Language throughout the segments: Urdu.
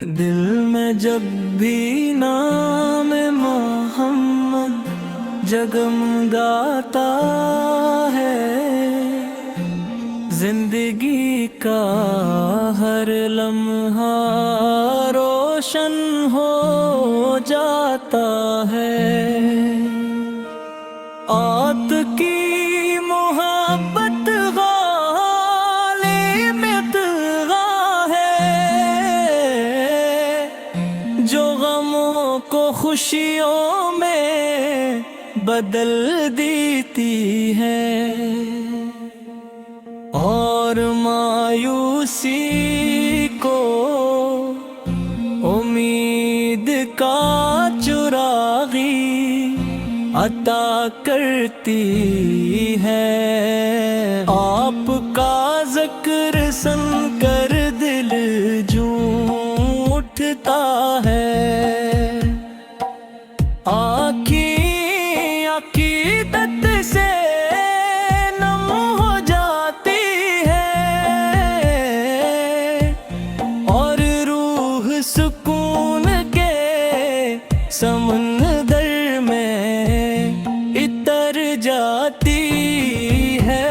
دل میں جب بھی نام محمد جگمگاتا ہے، زندگی کا ہر لمحہ روشن ہو جاتا ہے۔ آت کی محبت غالب مطغیٰ ہے، جو غموں کو خوشیوں میں بدل دیتی ہے، اور مایوسی کو امید کا چراغی عطا کرتی ہے۔ آپ کا ذکر سن کر دل جھوم اٹھتا ہے، آنکھیں عقیدت سے نم ہو جاتی ہے، اور روح سکون کے سمندر میں اتر جاتی ہے۔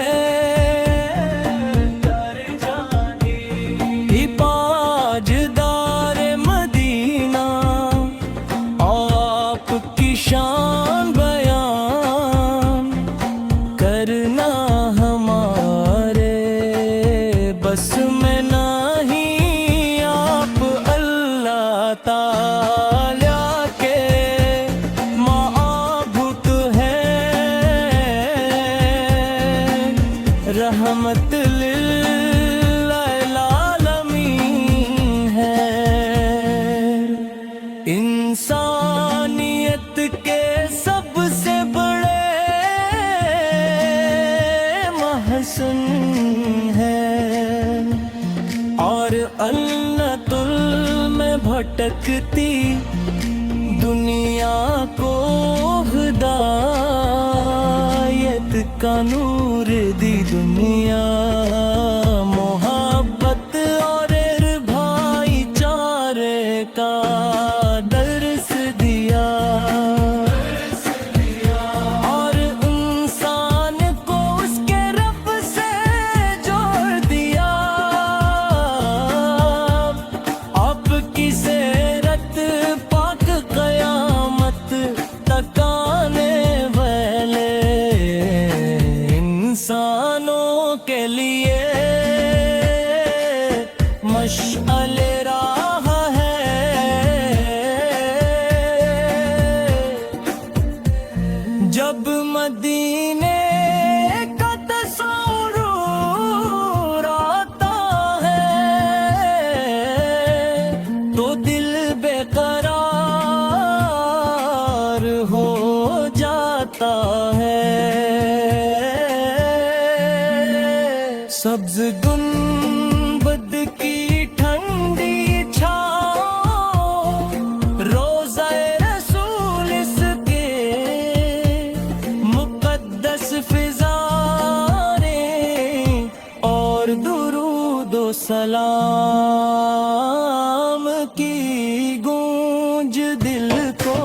تاجدار مدینہ آپ کی شان بیان کرنا ہمارے بس میں نہیں، آپ اللہ تعالیٰ کے معبود ہیں، رحمت للعالمین ہے۔ انسانیت کے سب سے بڑے محسن ہے، اور النتل میں بھٹکتی دنیا کو ہدایت کا نور دی دنیا، محبت اور بھائی چارے کا درس دیا، اور انسان کو اس کے رب سے جوڑ دیا۔ آپ کی سیرت پاک قیامت تک آنے والے انسانوں کے لیے مشعل راہ ہے۔ جب مدینے کا تصور آتا ہے تو دل بے قرار ہو جاتا ہے۔ سبز گنبد کی ٹھنڈی چھاؤں، روضہ رسول اس کے مقدس فضائیں، اور درود و سلام کی گونج دل کو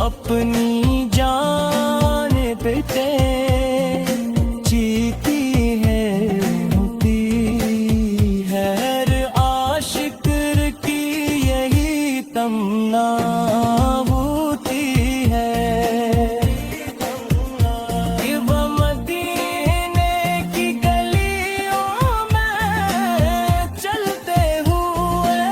اپنی جانب چیتی ہے، ہوتی ہے ہر عاشق کی یہی تمنا ہوتی ہے، کہ وہ مدینے کی گلیوں میں چلتے ہوئے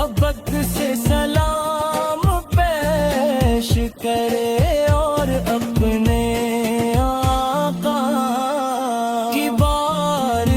اب وقت سے سلام پیش کرے، اور اپنے آقا کی بارگاہوں